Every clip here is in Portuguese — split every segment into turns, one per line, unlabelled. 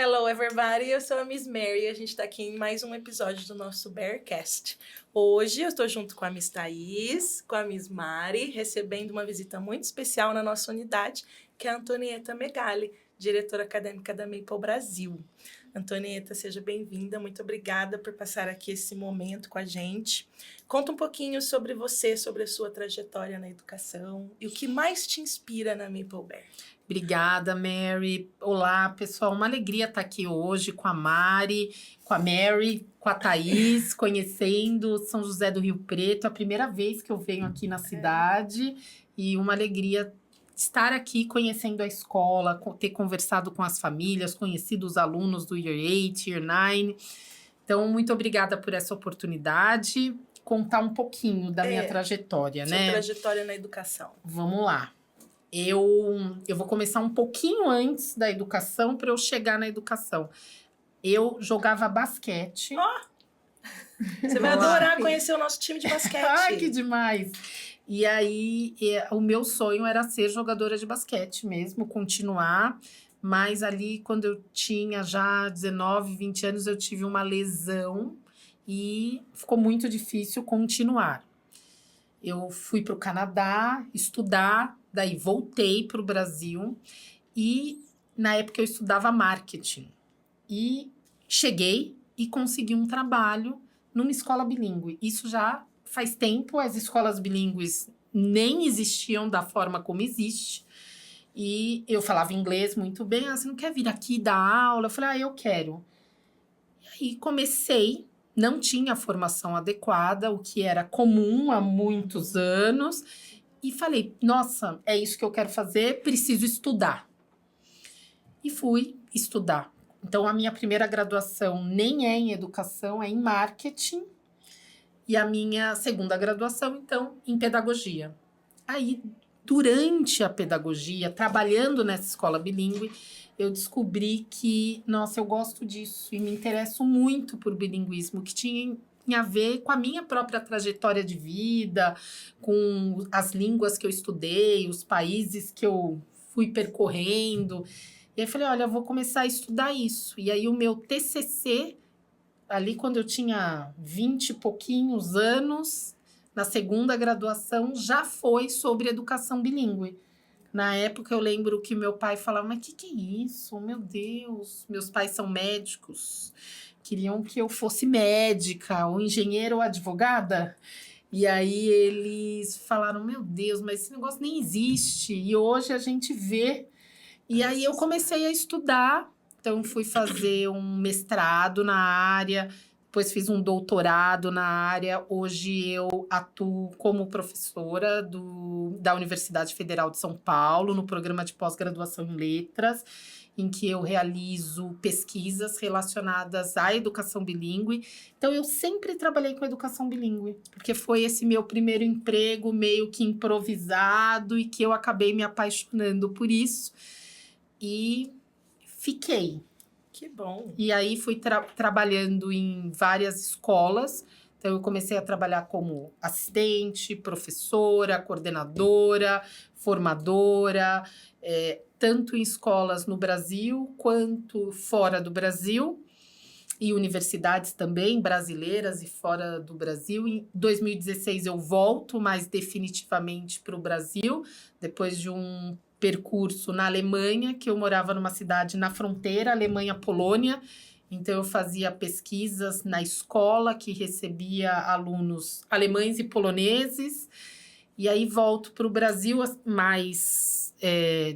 Hello, everybody! Eu sou a Miss Mary e a gente está aqui em mais um episódio do nosso Bearcast. Hoje eu estou junto com a Miss Thaís, com a Miss Mari, recebendo uma visita muito especial na nossa unidade, que é a Antonieta Megali, diretora acadêmica da Maple Brasil. Antonieta, seja bem-vinda, muito obrigada por passar aqui esse momento com a gente. Conta um pouquinho sobre você, sobre a sua trajetória na educação e o que mais te inspira na Maple Bear.
Obrigada, Mary. Olá, pessoal. Uma alegria estar aqui hoje com a Mari, com a Mary, com a Thaís, conhecendo São José do Rio Preto. É a primeira vez que eu venho aqui na cidade e uma alegria estar aqui conhecendo a escola, ter conversado com as famílias, conhecido os alunos do Year 8, Year 9. Então, muito obrigada por essa oportunidade. Contar um pouquinho da minha trajetória,
Sua trajetória na educação.
Vamos lá. Eu vou começar um pouquinho antes da educação para eu chegar na educação. Eu jogava basquete.
Você vai adorar conhecer o nosso time de basquete.
Ai, que demais! E aí, o meu sonho era ser jogadora de basquete mesmo, continuar. Mas ali, quando eu tinha já 19, 20 anos, eu tive uma lesão e ficou muito difícil continuar. Eu fui para o Canadá estudar, daí voltei para o Brasil e na época eu estudava marketing. E cheguei e consegui um trabalho numa escola bilíngue. Isso já faz tempo, as escolas bilíngues nem existiam da forma como existe. E eu falava inglês muito bem. Você não quer vir aqui dar aula? Eu falei, eu quero. E aí comecei. Não tinha a formação adequada, o que era comum há muitos anos. E falei, nossa, é isso que eu quero fazer, preciso estudar. E fui estudar. Então, a minha primeira graduação nem é em educação, é em marketing. E a minha segunda graduação, então, em pedagogia. Aí, durante a pedagogia, trabalhando nessa escola bilíngue, eu descobri que, nossa, eu gosto disso e me interesso muito por bilinguismo, que tinha a ver com a minha própria trajetória de vida, com as línguas que eu estudei, os países que eu fui percorrendo. E aí falei, olha, eu vou começar a estudar isso. E aí o meu TCC, ali quando eu tinha 20 e pouquinhos anos, na segunda graduação, já foi sobre educação bilíngue. Na época, eu lembro que meu pai falava, mas que é isso? Meu Deus, meus pais são médicos. Queriam que eu fosse médica, ou engenheira, ou advogada. E aí, eles falaram, meu Deus, mas esse negócio nem existe. E hoje a gente vê. E aí, eu comecei a estudar. Então, fui fazer um mestrado na área. Depois fiz um doutorado na área. Hoje eu atuo como professora da Universidade Federal de São Paulo, no programa de pós-graduação em letras, em que eu realizo pesquisas relacionadas à educação bilíngue. Então, eu sempre trabalhei com educação bilíngue, porque foi esse meu primeiro emprego meio que improvisado e que eu acabei me apaixonando por isso. E fiquei.
Que bom.
E aí fui trabalhando em várias escolas. Então, eu comecei a trabalhar como assistente, professora, coordenadora, formadora, tanto em escolas no Brasil quanto fora do Brasil. E universidades também brasileiras e fora do Brasil. Em 2016, eu volto mais definitivamente para o Brasil, depois de um percurso na Alemanha, que eu morava numa cidade na fronteira, Alemanha-Polônia. Então, eu fazia pesquisas na escola que recebia alunos alemães e poloneses. E aí, volto para o Brasil mais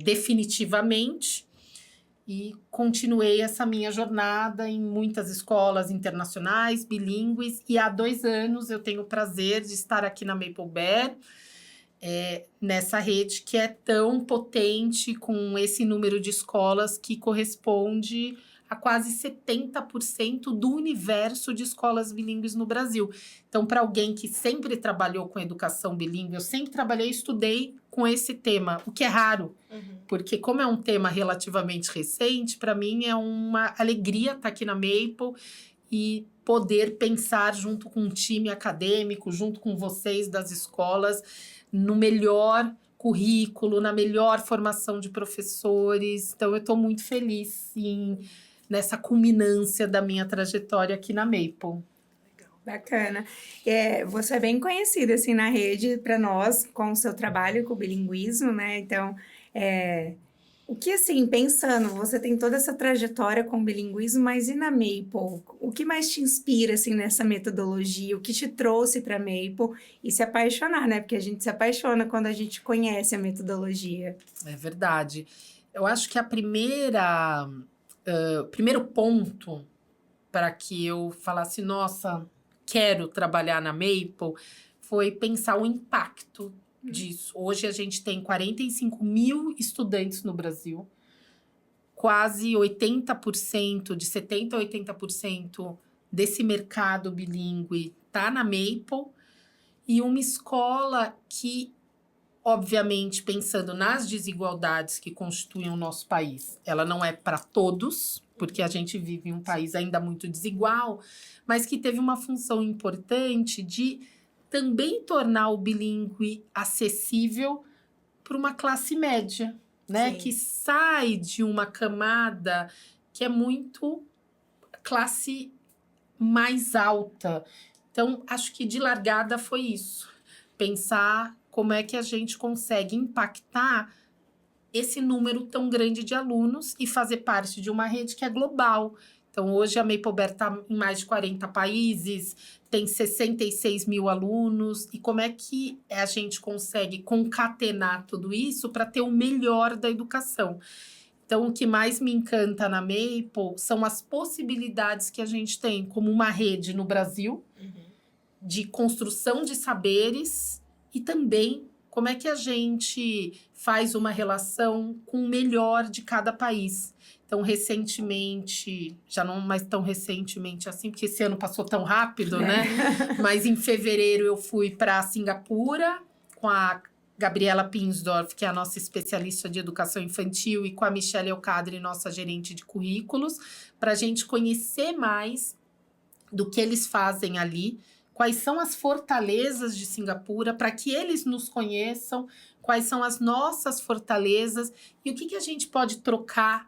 definitivamente. E continuei essa minha jornada em muitas escolas internacionais, bilíngues. E há 2 anos eu tenho o prazer de estar aqui na Maple Bear, nessa rede que é tão potente, com esse número de escolas que corresponde a quase 70% do universo de escolas bilíngues no Brasil. Então, para alguém que sempre trabalhou com educação bilíngue, eu sempre trabalhei e estudei com esse tema, o que é raro. Porque como é um tema relativamente recente, para mim é uma alegria estar aqui na Maple e poder pensar junto com um time acadêmico, junto com vocês das escolas, no melhor currículo, na melhor formação de professores. Então, eu estou muito feliz em nessa culminância da minha trajetória aqui na Maple.
Bacana. Você é bem conhecida, assim, na rede para nós, com o seu trabalho com o bilinguismo, né? Então, o que, assim, pensando, você tem toda essa trajetória com o bilinguismo, mas e na Maple? O que mais te inspira, assim, nessa metodologia? O que te trouxe para a Maple? E se apaixonar, né? Porque a gente se apaixona quando a gente conhece a metodologia.
É verdade. Eu acho que o primeiro ponto para que eu falasse, nossa, quero trabalhar na Maple, foi pensar o impacto disso. Hoje a gente tem 45 mil estudantes no Brasil, quase 80%, de 70% a 80% desse mercado bilíngue está na Maple, e uma escola que, obviamente, pensando nas desigualdades que constituem o nosso país, ela não é para todos, porque a gente vive em um país ainda muito desigual, mas que teve uma função importante de também tornar o bilíngue acessível para uma classe média, né?
Sim.
Que sai de uma camada que é muito classe mais alta. Então, acho que de largada foi isso. Pensar como é que a gente consegue impactar esse número tão grande de alunos e fazer parte de uma rede que é global. Então, hoje a MapleBear está em mais de 40 países, tem 66 mil alunos. E como é que a gente consegue concatenar tudo isso para ter o melhor da educação? Então, o que mais me encanta na Maple são as possibilidades que a gente tem como uma rede no Brasil de construção de saberes e também como é que a gente faz uma relação com o melhor de cada país. Então, recentemente, já não mais tão recentemente assim, porque esse ano passou tão rápido, né? Mas em fevereiro eu fui para Singapura com a Gabriela Pinsdorf, que é a nossa especialista de educação infantil, e com a Michelle Elcadre, nossa gerente de currículos, para a gente conhecer mais do que eles fazem ali, quais são as fortalezas de Singapura, para que eles nos conheçam, quais são as nossas fortalezas e o que a gente pode trocar,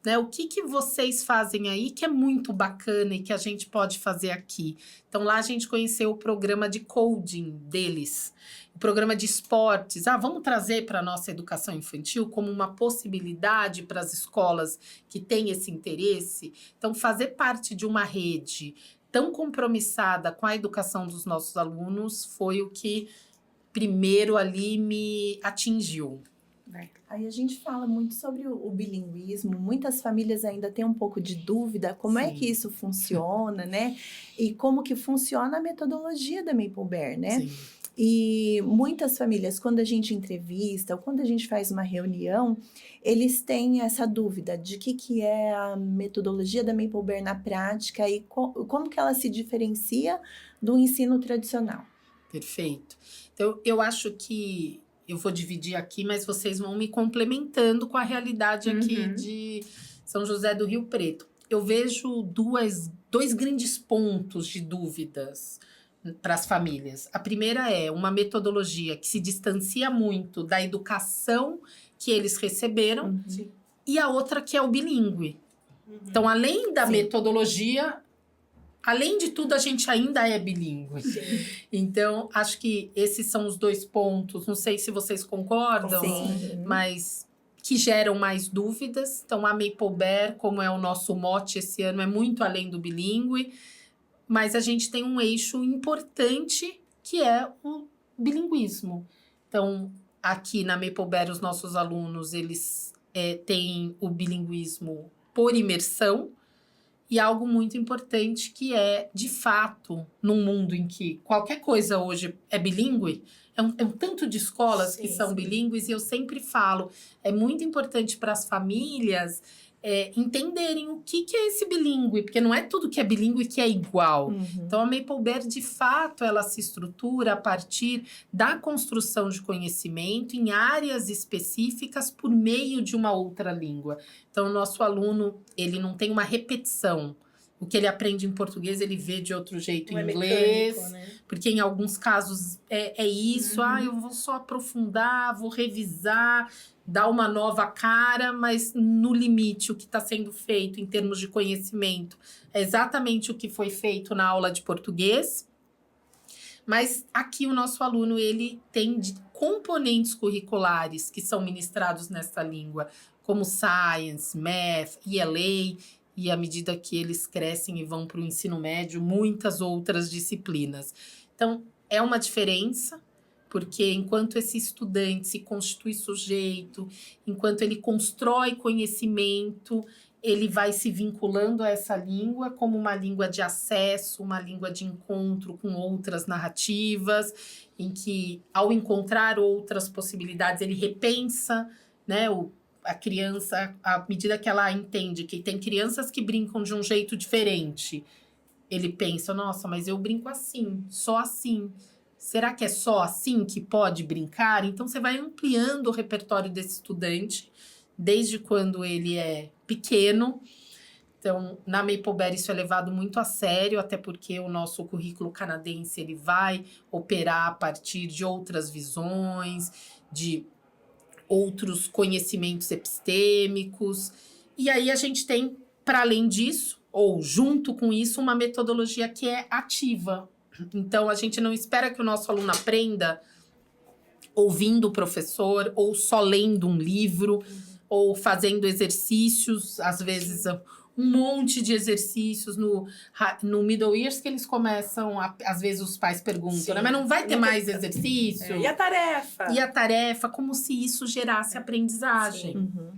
né? O que vocês fazem aí que é muito bacana e que a gente pode fazer aqui. Então, lá a gente conheceu o programa de coding deles, o programa de esportes. Vamos trazer para a nossa educação infantil como uma possibilidade para as escolas que têm esse interesse. Então, fazer parte de uma rede tão compromissada com a educação dos nossos alunos foi o que primeiro ali me atingiu.
Aí a gente fala muito sobre o bilinguismo, muitas famílias ainda têm um pouco de dúvida como é que isso funciona, né? E como que funciona a metodologia da MapleBear, né?
Sim.
E muitas famílias, quando a gente entrevista ou quando a gente faz uma reunião, eles têm essa dúvida de que é a metodologia da MapleBear na prática e como que ela se diferencia do ensino tradicional.
Perfeito. Então, eu acho que eu vou dividir aqui, mas vocês vão me complementando com a realidade aqui de São José do Rio Preto. Eu vejo dois grandes pontos de dúvidas para as famílias. A primeira é uma metodologia que se distancia muito da educação que eles receberam, e a outra que é o bilíngue. Então, além da metodologia, além de tudo, a gente ainda é bilíngue. Então, acho que esses são os dois pontos. Não sei se vocês concordam, mas que geram mais dúvidas. Então, a MapleBear, como é o nosso mote esse ano, é muito além do bilíngue. Mas a gente tem um eixo importante, que é o bilinguismo. Então, aqui na MapleBear, os nossos alunos, eles têm o bilinguismo por imersão. E algo muito importante que é, de fato, num mundo em que qualquer coisa hoje é bilíngue, é um tanto de escolas que são bilíngues, e eu sempre falo, é muito importante para as famílias entenderem o que é esse bilíngue, porque não é tudo que é bilíngue que é igual. Então, a MapleBear, de fato, ela se estrutura a partir da construção de conhecimento em áreas específicas por meio de uma outra língua. Então, o nosso aluno, ele não tem uma repetição. O que ele aprende em português, ele vê de outro jeito em inglês. Mecânico, né? Porque em alguns casos é isso. Eu vou só aprofundar, vou revisar. dá uma nova cara, mas no limite o que está sendo feito em termos de conhecimento é exatamente o que foi feito na aula de português. Mas aqui o nosso aluno, ele tem componentes curriculares que são ministrados nessa língua, como Science, Math, ELA, e à medida que eles crescem e vão para o ensino médio, muitas outras disciplinas. Então, é uma diferença, porque enquanto esse estudante se constitui sujeito, enquanto ele constrói conhecimento, ele vai se vinculando a essa língua como uma língua de acesso, uma língua de encontro com outras narrativas, em que, ao encontrar outras possibilidades, ele repensa, né, a criança, à medida que ela entende que tem crianças que brincam de um jeito diferente, ele pensa, nossa, mas eu brinco assim, só assim. Será que é só assim que pode brincar? Então, você vai ampliando o repertório desse estudante, desde quando ele é pequeno. Então, na Mapleberry isso é levado muito a sério, até porque o nosso currículo canadense ele vai operar a partir de outras visões, de outros conhecimentos epistêmicos. E aí a gente tem, para além disso, ou junto com isso, uma metodologia que é ativa. Então, a gente não espera que o nosso aluno aprenda ouvindo o professor, ou só lendo um livro, ou fazendo exercícios, às vezes um monte de exercícios no Middle Years que eles começam, às vezes os pais perguntam, né? Mas não vai ter mais exercício?
E a tarefa?
E a tarefa, como se isso gerasse aprendizagem.
Uhum.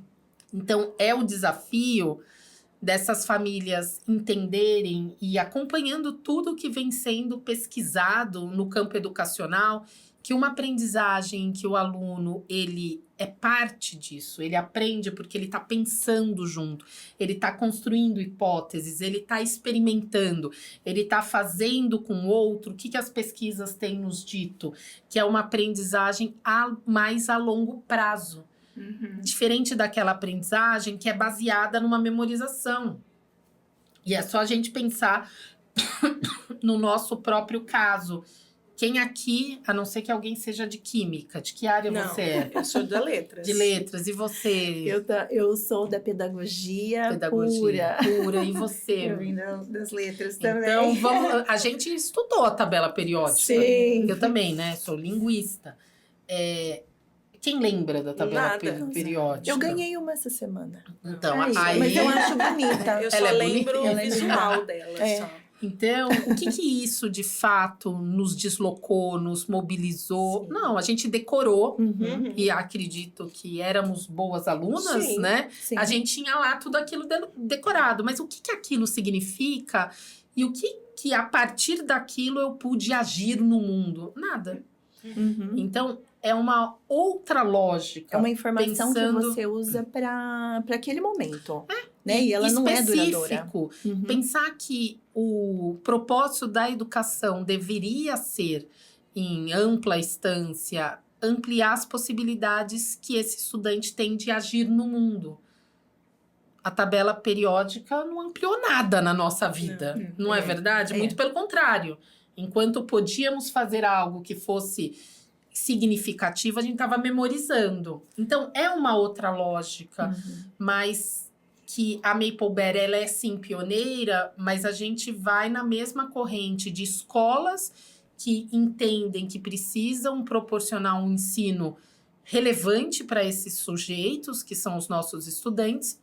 Então, é o desafio dessas famílias entenderem e acompanhando tudo que vem sendo pesquisado no campo educacional, que uma aprendizagem em que o aluno, ele é parte disso, ele aprende porque ele está pensando junto, ele está construindo hipóteses, ele está experimentando, ele está fazendo com o outro, o que as pesquisas têm nos dito, que é uma aprendizagem mais a longo prazo.
Uhum.
Diferente daquela aprendizagem que é baseada numa memorização. E é só a gente pensar no nosso próprio caso. Quem aqui, a não ser que alguém seja de química, de que área
Não,
você é?
eu sou da letras.
De letras. E você?
Eu sou da pedagogia pura.
Pura. E você?
Eu vim das letras também.
Então, a gente estudou a tabela periódica.
Sim.
Eu também, né? Sou linguista. Quem lembra da tabela periódica?
Eu ganhei uma essa semana.
Então,
Ai,
Mas eu acho bonita.
Eu só
Ela é
lembro
bonita,
o visual dela.
É.
Só.
Então, o que isso de fato nos deslocou, nos mobilizou?
Sim.
Não, a gente decorou
Uhum.
e acredito que éramos boas alunas,
Sim.
né?
Sim.
A gente tinha lá tudo aquilo decorado, mas o que aquilo significa e o que a partir daquilo eu pude agir no mundo? Nada.
Uhum.
Então, é uma outra lógica.
É uma informação
pensando-
que você usa para aquele momento. Né? E ela não é duradoura.
específico.
Uhum.
Pensar que o propósito da educação deveria ser, em ampla instância, ampliar as possibilidades que esse estudante tem de agir no mundo. A tabela periódica não ampliou nada na nossa vida, não é verdade?
É.
Muito pelo contrário. Enquanto podíamos fazer algo que fosse significativo, a gente estava memorizando. Então, é uma outra lógica, mas que a Mapleberry, ela é sim pioneira, mas a gente vai na mesma corrente de escolas que entendem que precisam proporcionar um ensino relevante para esses sujeitos, que são os nossos estudantes,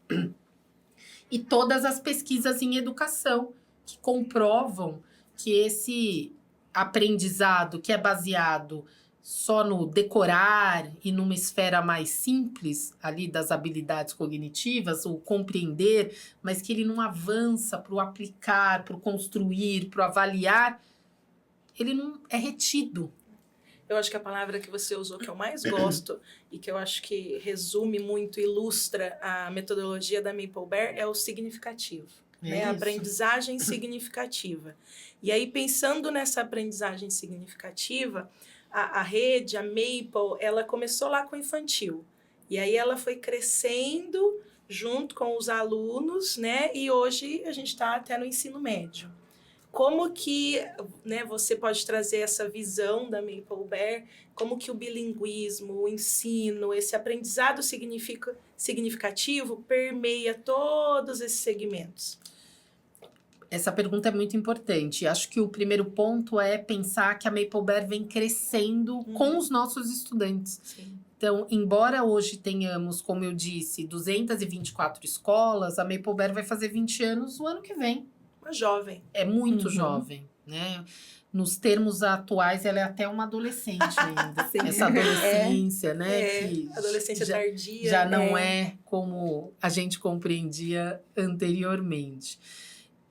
e todas as pesquisas em educação que comprovam que esse aprendizado que é baseado só no decorar e numa esfera mais simples ali das habilidades cognitivas, o compreender, mas que ele não avança para o aplicar, para o construir, para o avaliar, ele não é retido.
Eu acho que a palavra que você usou que eu mais gosto e que eu acho que resume muito, ilustra a metodologia da Mapleberry é o significativo. Né? A aprendizagem significativa. E aí, pensando nessa aprendizagem significativa, a rede, a Maple, ela começou lá com o infantil. E aí ela foi crescendo junto com os alunos, né? E hoje a gente está até no ensino médio. como que, né, você pode trazer essa visão da Maple Bear, como que o bilinguismo, o ensino, esse aprendizado significativo permeia todos esses segmentos?
Essa pergunta é muito importante. Acho que o primeiro ponto é pensar que a Maple Bear vem crescendo com os nossos estudantes.
Sim.
Então, embora hoje tenhamos, como eu disse, 224 escolas, a Maple Bear vai fazer 20 anos o ano que vem.
Uma jovem.
É muito jovem, né? Nos termos atuais, ela é até uma adolescente ainda.
Sim.
Essa adolescência, né? Que
Adolescência tardia.
já não é como a gente compreendia anteriormente.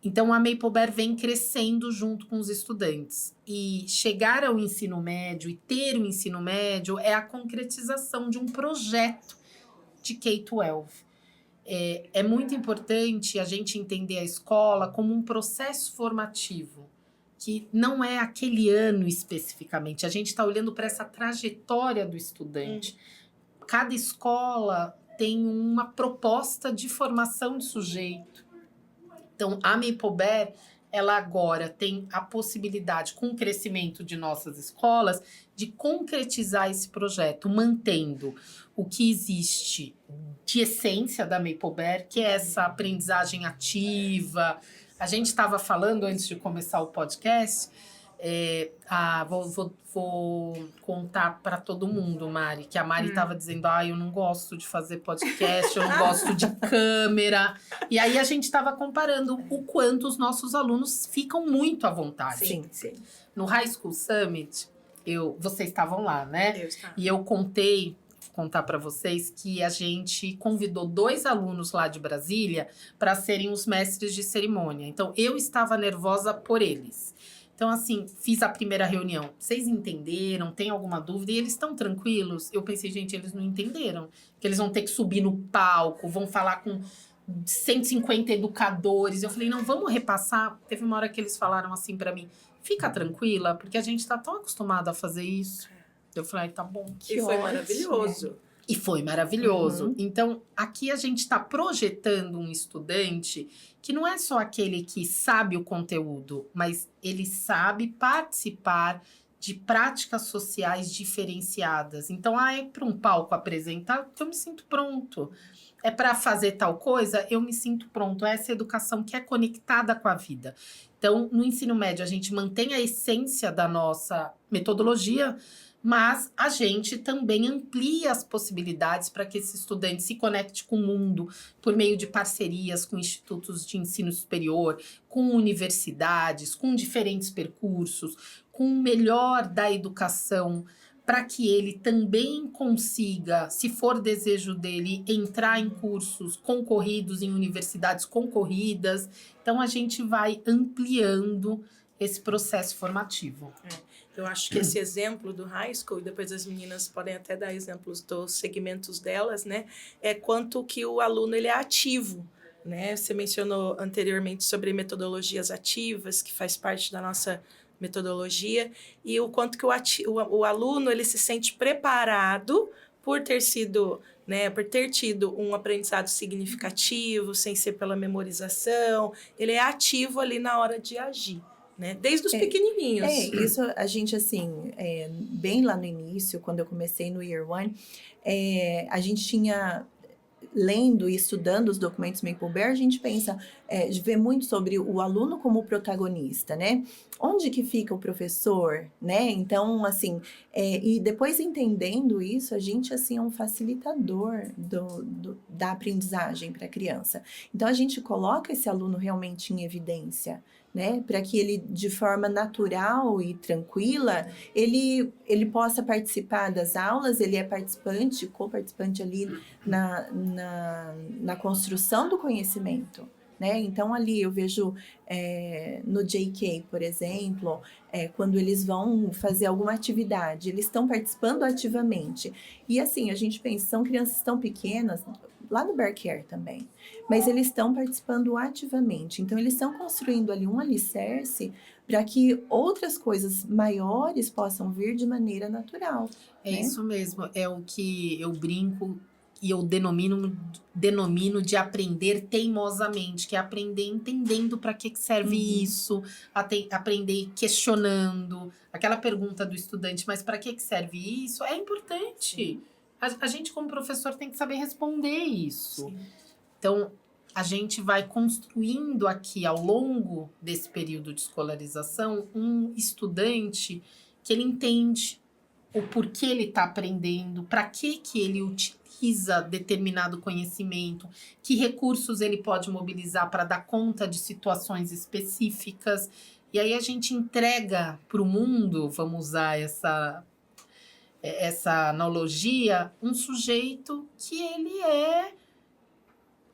Então, a Maple Bear vem crescendo junto com os estudantes. E chegar ao ensino médio e ter o ensino médio é a concretização de um projeto de K-12. É muito importante a gente entender a escola como um processo formativo, que não é aquele ano especificamente. A gente está olhando para essa trajetória do estudante. Cada escola tem uma proposta de formação de sujeito. Então, a Maple Bear, ela agora tem a possibilidade, com o crescimento de nossas escolas, de concretizar esse projeto, mantendo o que existe de essência da Maple Bear, que é essa aprendizagem ativa. A gente estava falando, antes de começar o podcast, vou contar para todo mundo, Mari, que a Mari estava dizendo, eu não gosto de fazer podcast, eu não gosto de câmera. E aí a gente estava comparando o quanto os nossos alunos ficam muito à vontade.
Sim.
No High School Summit, vocês estavam lá, né?
Eu estava.
E eu contar para vocês que a gente convidou 2 alunos lá de Brasília para serem os mestres de cerimônia. Então, eu estava nervosa por eles. Então, assim, fiz a primeira reunião. Vocês entenderam? Tem alguma dúvida? E eles estão tranquilos? Eu pensei, gente, eles não entenderam. Que eles vão ter que subir no palco, vão falar com 150 educadores. Eu falei, não, vamos repassar. Teve uma hora que eles falaram assim para mim, fica tranquila, porque a gente tá tão acostumado a fazer isso. Eu falei, tá bom.
E foi maravilhoso.
E foi maravilhoso. Então, aqui a gente está projetando um estudante que não é só aquele que sabe o conteúdo, mas ele sabe participar de práticas sociais diferenciadas. Então, é para um palco apresentar, eu me sinto pronto. É para fazer tal coisa, eu me sinto pronto. É essa educação que é conectada com a vida. Então, no ensino médio, a gente mantém a essência da nossa metodologia, mas a gente também amplia as possibilidades para que esse estudante se conecte com o mundo por meio de parcerias com institutos de ensino superior, com universidades, com diferentes percursos, com o melhor da educação, para que ele também consiga, se for desejo dele, entrar em cursos concorridos, em universidades concorridas. Então, a gente vai ampliando esse processo formativo.
Eu acho que esse exemplo do high school, e depois as meninas podem até dar exemplos dos segmentos delas, né? É quanto que o aluno ele é ativo, né? Você mencionou anteriormente sobre metodologias ativas, que faz parte da nossa metodologia, e o quanto que o aluno ele se sente preparado por ter sido, né, por ter tido um aprendizado significativo, sem ser pela memorização, ele é ativo ali na hora de agir. Né? Desde os pequenininhos.
Isso a gente, assim, bem lá no início, quando eu comecei no Year One, a gente tinha, lendo e estudando os documentos Maple Bear, a gente pensa, vê muito sobre o aluno como protagonista, né? Onde que fica o professor, né? Então, assim, e depois entendendo isso, a gente, assim, é um facilitador da aprendizagem para a criança. Então, a gente coloca esse aluno realmente em evidência, né, para que ele, de forma natural e tranquila, ele possa participar das aulas, ele é participante, co-participante ali na construção do conhecimento, né? Então, ali eu vejo no JK, por exemplo, quando eles vão fazer alguma atividade, eles estão participando ativamente. E assim, a gente pensa, são crianças tão pequenas, lá no Bear Care também, mas eles estão participando ativamente. Então, eles estão construindo ali um alicerce para que outras coisas maiores possam vir de maneira natural.
É, né? Isso mesmo, é o que eu brinco, e eu denomino de aprender teimosamente, que é aprender entendendo para que serve isso, aprender questionando. Aquela pergunta do estudante, mas para que serve isso? É importante. A gente, como professor, tem que saber responder isso.
Sim.
Então, a gente vai construindo aqui, ao longo desse período de escolarização, um estudante que ele entende o porquê ele está aprendendo, para que ele utiliza determinado conhecimento, que recursos ele pode mobilizar para dar conta de situações específicas. E aí a gente entrega para o mundo, vamos usar essa analogia, um sujeito que ele é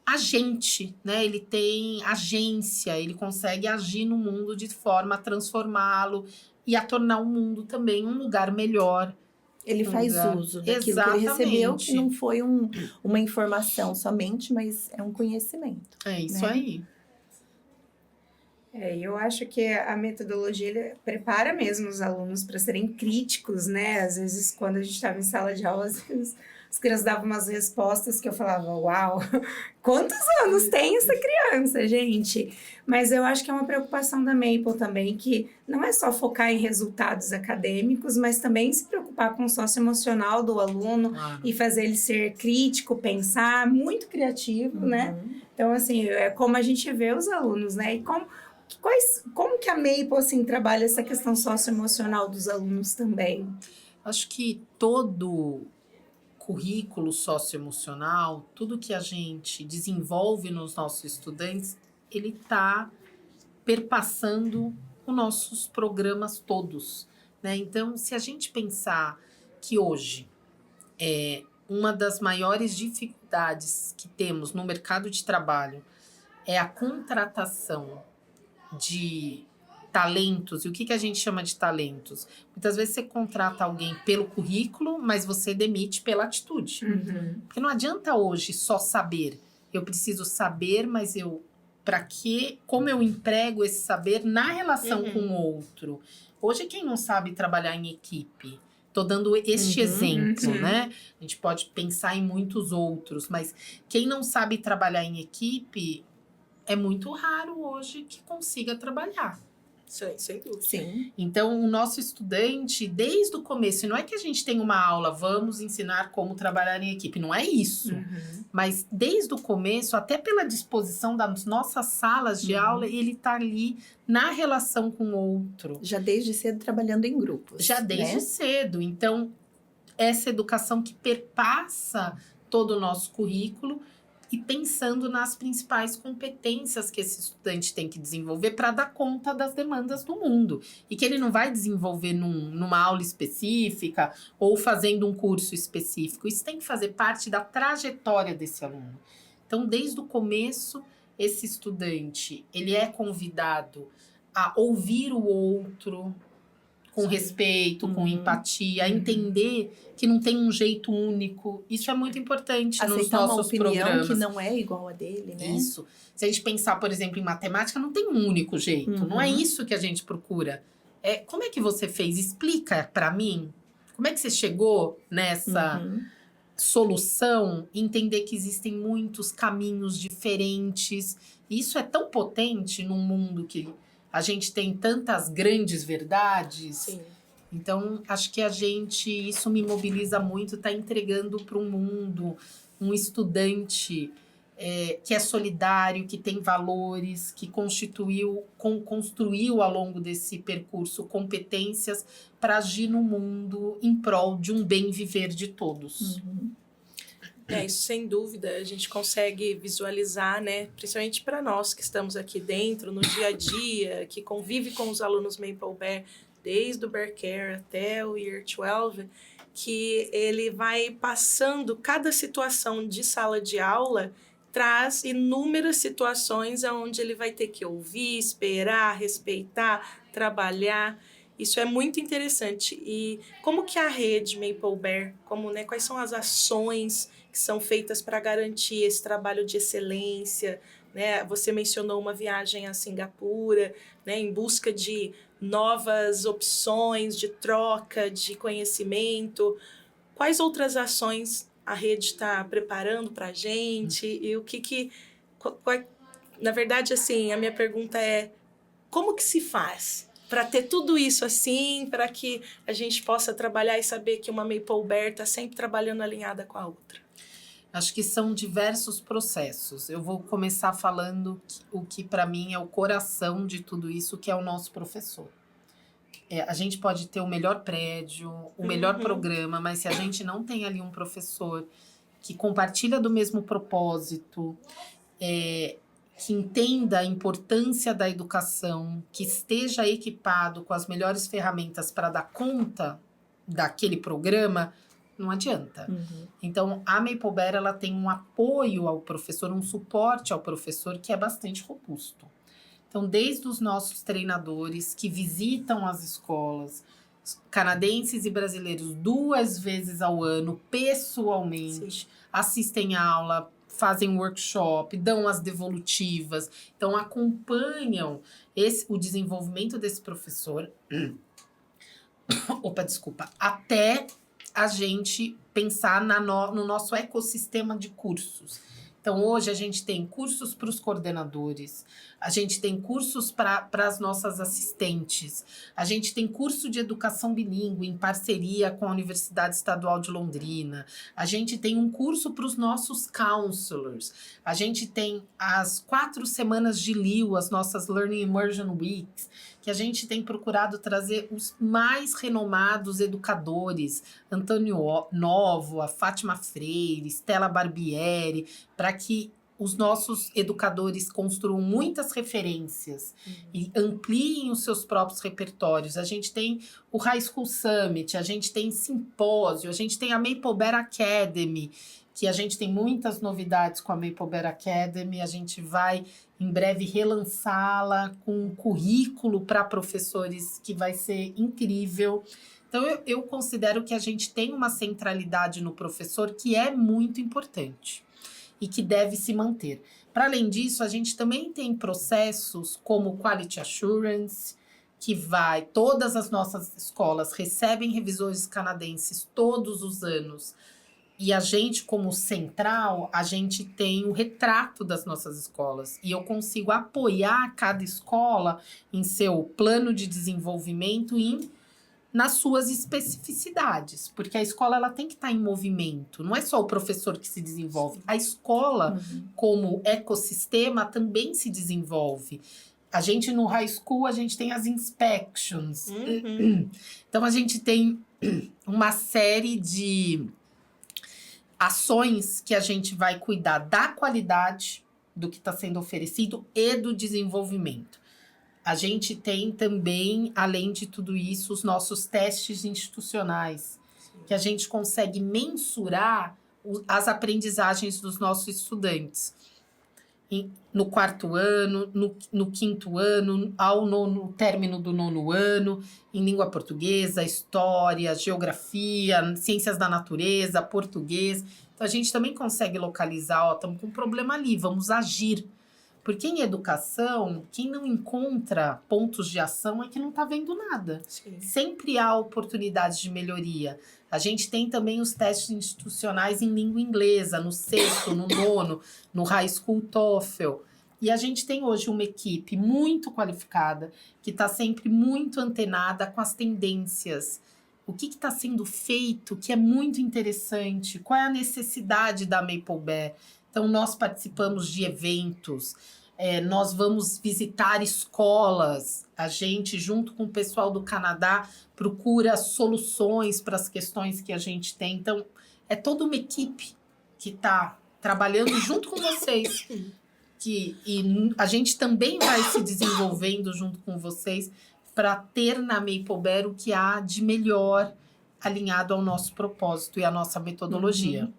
agente, né? Ele tem agência, ele consegue agir no mundo de forma a transformá-lo e a tornar o mundo também um lugar melhor.
Ele faz uso daquilo que ele recebeu, que não foi uma informação somente, mas é um conhecimento.
É isso,
né?
aí.
Eu acho que a metodologia ele prepara mesmo os alunos para serem críticos, né? Às vezes, quando a gente estava em sala de aula, as crianças davam umas respostas que eu falava, uau, quantos anos tem essa criança, gente? Mas eu acho que é uma preocupação da Maple também, que não é só focar em resultados acadêmicos, mas também se preocupar com o socioemocional do aluno e fazer ele ser crítico, pensar, muito criativo, né? Então, assim, é como a gente vê os alunos, né? E como que a Maple, assim, trabalha essa questão socioemocional dos alunos também?
Acho que todo currículo socioemocional, tudo que a gente desenvolve nos nossos estudantes, ele está perpassando os nossos programas todos, né? Então, se a gente pensar que hoje uma das maiores dificuldades que temos no mercado de trabalho é a contratação de talentos. E o que a gente chama de talentos? Muitas vezes você contrata alguém pelo currículo, mas você demite pela atitude. Porque não adianta hoje só saber. Eu preciso saber, mas como eu emprego esse saber na relação com o outro? Hoje, quem não sabe trabalhar em equipe? Estou dando este exemplo, né? A gente pode pensar em muitos outros, mas quem não sabe trabalhar em equipe, é muito raro hoje que consiga trabalhar.
Sem dúvida.
Sim.
Então, o nosso estudante, desde o começo, não é que a gente tem uma aula, vamos ensinar como trabalhar em equipe, não é isso. Mas desde o começo, até pela disposição das nossas salas de aula, ele está ali na relação com o outro.
Já desde cedo trabalhando em grupos.
Já desde cedo. Então, essa educação que perpassa todo o nosso currículo e pensando nas principais competências que esse estudante tem que desenvolver para dar conta das demandas do mundo. E que ele não vai desenvolver numa aula específica ou fazendo um curso específico. Isso tem que fazer parte da trajetória desse aluno. Então, desde o começo, esse estudante, ele é convidado a ouvir o outro com respeito, com empatia, a entender que não tem um jeito único. Isso é muito importante nos nossos programas.
Aceitar uma opinião que não é igual a dele, né?
Isso. Se a gente pensar, por exemplo, em matemática, não tem um único jeito. Não é isso que a gente procura. Como é que você fez? Explica para mim. Como é que você chegou nessa solução? Entender que existem muitos caminhos diferentes. Isso é tão potente num mundo que a gente tem tantas grandes verdades.
Sim.
Então, acho que isso me mobiliza muito, tá entregando para o mundo um estudante que é solidário, que tem valores, que construiu ao longo desse percurso competências para agir no mundo em prol de um bem viver de todos.
Isso sem dúvida, a gente consegue visualizar, né? Principalmente para nós que estamos aqui dentro, no dia a dia, que convive com os alunos Maple Bear, desde o Bear Care até o Year 12, que ele vai passando cada situação de sala de aula, traz inúmeras situações onde ele vai ter que ouvir, esperar, respeitar, trabalhar. Isso é muito interessante. E como que a rede Maple Bear, quais são as ações que são feitas para garantir esse trabalho de excelência, né? Você mencionou uma viagem a Singapura, né, em busca de novas opções, de troca de conhecimento. Quais outras ações a rede está preparando para a gente e o que na verdade, assim, a minha pergunta é como que se faz para ter tudo isso assim, para que a gente possa trabalhar e saber que uma Maple Bear está sempre trabalhando alinhada com a outra?
Acho que são diversos processos. Eu vou começar falando o que para mim é o coração de tudo isso, que é o nosso professor. A gente pode ter o melhor prédio, o melhor programa, mas se a gente não tem ali um professor que compartilha do mesmo propósito, que entenda a importância da educação, que esteja equipado com as melhores ferramentas para dar conta daquele programa, não adianta. Então, a Maple Bear, ela tem um apoio ao professor, um suporte ao professor que é bastante robusto. Então, desde os nossos treinadores que visitam as escolas, canadenses e brasileiros 2 vezes ao ano, pessoalmente, assistem a aula, fazem workshop, dão as devolutivas, então acompanham o desenvolvimento desse professor, até a gente pensar no nosso ecossistema de cursos. Então, hoje a gente tem cursos para os coordenadores, a gente tem cursos para as nossas assistentes, a gente tem curso de educação bilíngue em parceria com a Universidade Estadual de Londrina, a gente tem um curso para os nossos counselors, a gente tem as 4 semanas de LIU, as nossas Learning Immersion Weeks, que a gente tem procurado trazer os mais renomados educadores, Antônio Novo, a Fátima Freire, Stella Barbieri, para que os nossos educadores construam muitas referências e ampliem os seus próprios repertórios. A gente tem o High School Summit, a gente tem simpósio, a gente tem a Maple Bear Academy, que a gente tem muitas novidades com a Maple Bear Academy, a gente vai em breve relançá-la com um currículo para professores que vai ser incrível. Então, eu considero que a gente tem uma centralidade no professor que é muito importante e que deve se manter. Para além disso, a gente também tem processos como Quality Assurance, todas as nossas escolas recebem revisores canadenses todos os anos, e a gente, como central, a gente tem o retrato das nossas escolas. E eu consigo apoiar cada escola em seu plano de desenvolvimento e nas suas especificidades. Porque a escola ela tem que estar em movimento. Não é só o professor que se desenvolve. A escola, como ecossistema, também se desenvolve. A gente, no high school, a gente tem as inspections. Então, a gente tem uma série de ações que a gente vai cuidar da qualidade do que está sendo oferecido e do desenvolvimento. A gente tem também, além de tudo isso, os nossos testes institucionais, que a gente consegue mensurar as aprendizagens dos nossos estudantes. No 4º ano, no 5º ano, no término do 9º ano, em língua portuguesa, história, geografia, ciências da natureza, português. Então, a gente também consegue localizar, estamos com um problema ali, vamos agir. Porque em educação, quem não encontra pontos de ação é que não está vendo nada.
Sim.
Sempre há oportunidades de melhoria. A gente tem também os testes institucionais em língua inglesa, no 6º, no 9º, no High School TOEFL. E a gente tem hoje uma equipe muito qualificada, que está sempre muito antenada com as tendências. O que está sendo feito, que é muito interessante, qual é a necessidade da Maple Bear. Então, nós participamos de eventos, nós vamos visitar escolas, a gente, junto com o pessoal do Canadá, procura soluções para as questões que a gente tem. Então, é toda uma equipe que está trabalhando junto com vocês. E a gente também vai se desenvolvendo junto com vocês para ter na Maple Bear o que há de melhor alinhado ao nosso propósito e à nossa metodologia.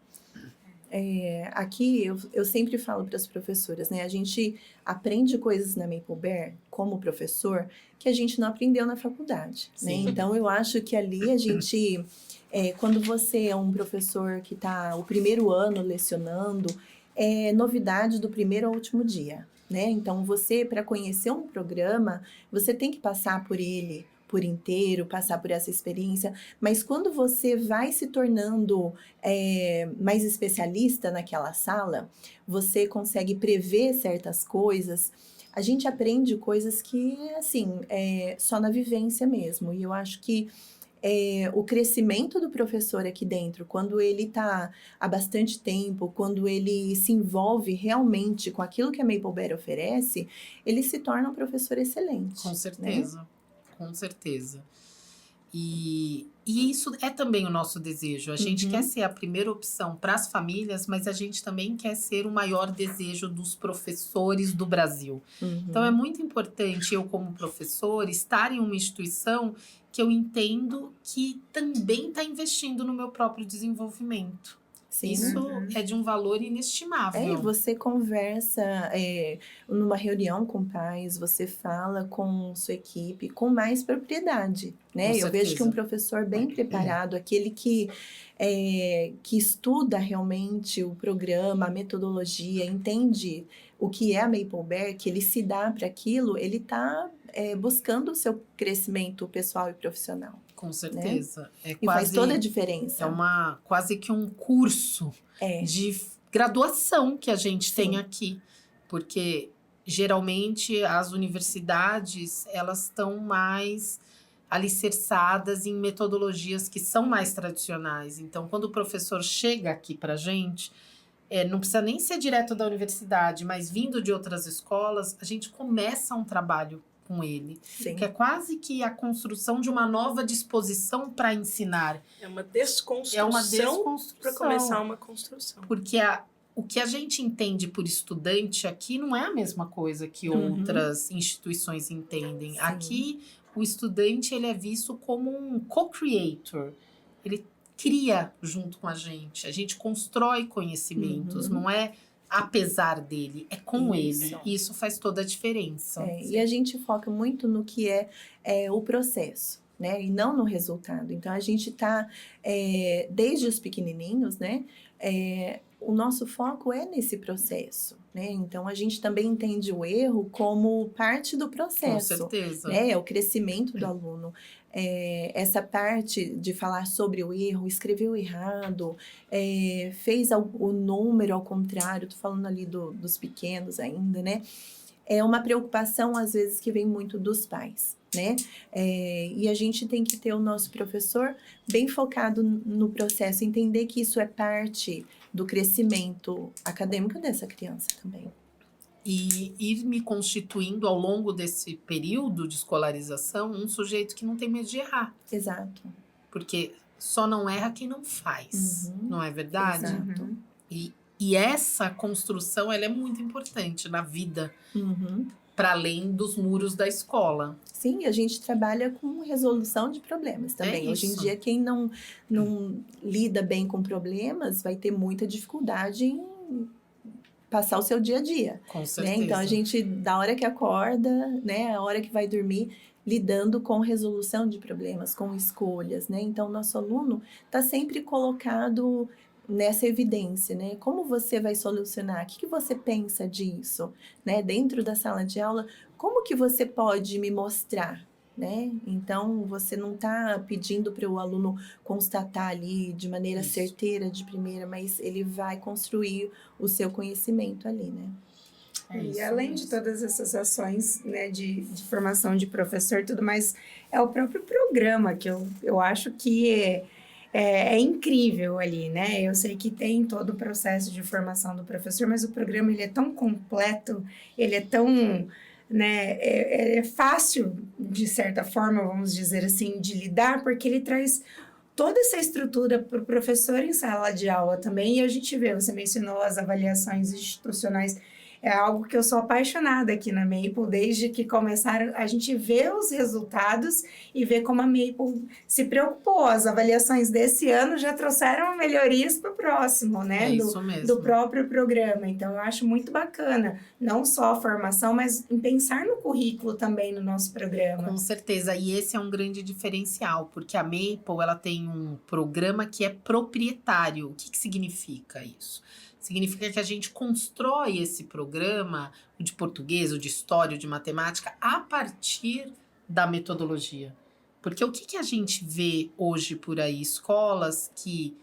Aqui eu sempre falo para as professoras, né? A gente aprende coisas na Maple Bear, como professor, que a gente não aprendeu na faculdade, né? Então, eu acho que ali a gente... quando você é um professor que está o 1º ano lecionando, é novidade do 1º ao último dia, né? Então, você, para conhecer um programa, você tem que passar por ele por inteiro, passar por essa experiência, mas quando você vai se tornando mais especialista naquela sala, você consegue prever certas coisas. A gente aprende coisas que, assim, só na vivência mesmo. E eu acho que o crescimento do professor aqui dentro, quando ele está há bastante tempo, quando ele se envolve realmente com aquilo que a Maple Bear oferece, ele se torna um professor excelente.
Com certeza, com certeza. E isso é também o nosso desejo. A gente quer ser a primeira opção para as famílias, mas a gente também quer ser o maior desejo dos professores do Brasil. Então, é muito importante eu, como professor, estar em uma instituição que eu entendo que também está investindo no meu próprio desenvolvimento.
Sim.
Isso é de um valor inestimável.
Você conversa numa reunião com pais, você fala com sua equipe com mais propriedade, né?
Com
Eu vejo que
certeza.
um professor bem preparado, aquele que estuda realmente o programa, a metodologia, entende o que é a Maple Bear, que ele se dá para aquilo, ele está buscando o seu crescimento pessoal e profissional.
Com certeza.
E faz toda a diferença.
É quase que um curso de graduação que a gente tem aqui. Porque, geralmente, as universidades, elas estão mais alicerçadas em metodologias que são mais tradicionais. Então, quando o professor chega aqui para a gente, não precisa nem ser direto da universidade, mas vindo de outras escolas, a gente começa um trabalho com ele,
Sim.
que é quase que a construção de uma nova disposição para ensinar.
É uma desconstrução para começar uma construção.
Porque o que a gente entende por estudante aqui não é a mesma coisa que outras instituições entendem.
Sim.
Aqui, o estudante ele é visto como um co-creator. Ele cria junto com a gente constrói conhecimentos, não é apesar dele, é com ele. E isso faz toda a diferença.
E a gente foca muito no que é o processo, né? E não no resultado. Então, a gente está, desde os pequenininhos, né? O nosso foco é nesse processo, né? Então, a gente também entende o erro como parte do processo.
Com certeza.
Né? É o crescimento do aluno. Essa parte de falar sobre o erro, escreveu errado, fez o número ao contrário, tô falando ali dos pequenos ainda, né? É uma preocupação, às vezes, que vem muito dos pais, né? E a gente tem que ter o nosso professor bem focado no processo, entender que isso é parte do crescimento acadêmico dessa criança também.
E ir me constituindo ao longo desse período de escolarização um sujeito que não tem medo de errar.
Exato.
Porque só não erra quem não faz, não é verdade?
Exato.
E essa construção ela é muito importante na vida, para além dos muros da escola.
Sim, a gente trabalha com resolução de problemas também. Hoje em dia, quem não lida bem com problemas vai ter muita dificuldade em passar o seu dia a dia.
Com certeza.
Né? Então, a gente, da hora que acorda, né, a hora que vai dormir, lidando com resolução de problemas, com escolhas, né? Então, o nosso aluno está sempre colocado nessa evidência, né? Como você vai solucionar? O que você pensa disso? Né? Dentro da sala de aula, como que você pode me mostrar? Né? Então, você não está pedindo para o aluno constatar ali de maneira certeira de primeira, mas ele vai construir o seu conhecimento ali, né?
E além de todas essas ações, né, de formação de professor e tudo mais, é o próprio programa que eu acho que é incrível ali, né? Eu sei que tem todo o processo de formação do professor, mas o programa ele é tão completo, ele é tão... Né, é fácil, de certa forma, vamos dizer assim, de lidar, porque ele traz toda essa estrutura para o professor em sala de aula também, e a gente vê, você mencionou as avaliações institucionais, é algo que eu sou apaixonada aqui na Maple, desde que começaram, a gente vê os resultados e vê como a Maple se preocupou. As avaliações desse ano já trouxeram melhorias para o próximo, né?
Isso mesmo.
Do próprio programa. Então, eu acho muito bacana, não só a formação, mas em pensar no currículo também no nosso programa.
Com certeza, e esse é um grande diferencial, porque a Maple ela tem um programa que é proprietário. O que significa isso? Significa que a gente constrói esse programa de português, ou de história, ou de matemática, a partir da metodologia. Porque o que a gente vê hoje por aí? Escolas que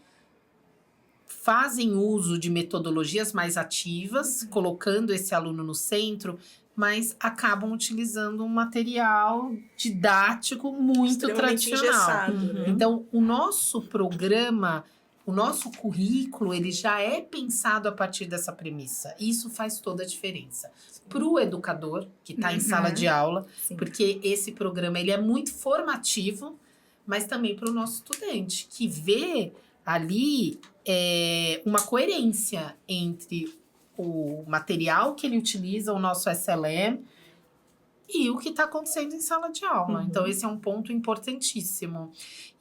fazem uso de metodologias mais ativas, colocando esse aluno no centro, mas acabam utilizando um material didático muito
Extremamente
tradicional.
engessado, né?
Então, o nosso programa, o nosso currículo, ele já é pensado a partir dessa premissa. Isso faz toda a diferença. Para o educador, que está em sala de aula,
Sim.
porque esse programa ele é muito formativo, mas também para o nosso estudante, que vê ali uma coerência entre o material que ele utiliza, o nosso SLM, e o que está acontecendo em sala de aula. Então, esse é um ponto importantíssimo.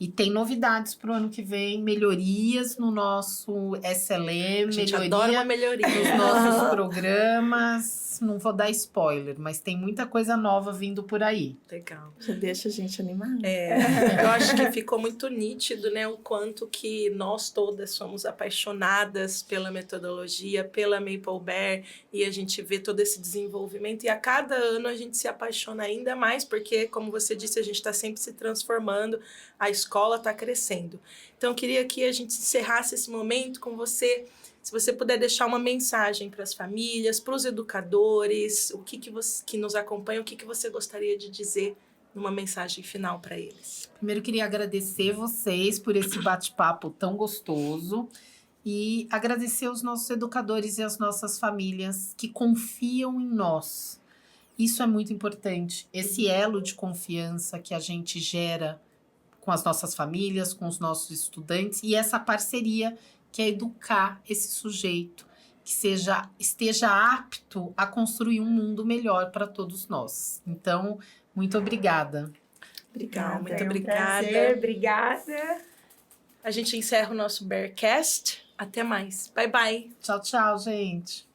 E tem novidades para o ano que vem, melhorias no nosso SLM,
A gente adora uma melhoria.
nos nossos programas. Não vou dar spoiler, mas tem muita coisa nova vindo por aí.
Legal.
Já deixa a gente animada.
Eu acho que ficou muito nítido, né, o quanto que nós todas somos apaixonadas pela metodologia, pela Maple Bear, e a gente vê todo esse desenvolvimento, e a cada ano a gente se apaixona ainda mais, porque, como você disse, a gente está sempre se transformando, a escola está crescendo. Então, eu queria que a gente encerrasse esse momento com você, se você puder deixar uma mensagem para as famílias, para os educadores, o que nos acompanha, o que você gostaria de dizer numa mensagem final para eles.
Primeiro, eu queria agradecer vocês por esse bate-papo tão gostoso e agradecer aos nossos educadores e às nossas famílias que confiam em nós. Isso é muito importante. Esse elo de confiança que a gente gera com as nossas famílias, com os nossos estudantes e essa parceria que é educar esse sujeito que esteja apto a construir um mundo melhor para todos nós. Então, muito obrigada.
Legal, muito
É um
obrigada.
prazer, obrigada.
A gente encerra o nosso Bearcast. Até mais. Bye, bye.
Tchau, tchau, gente.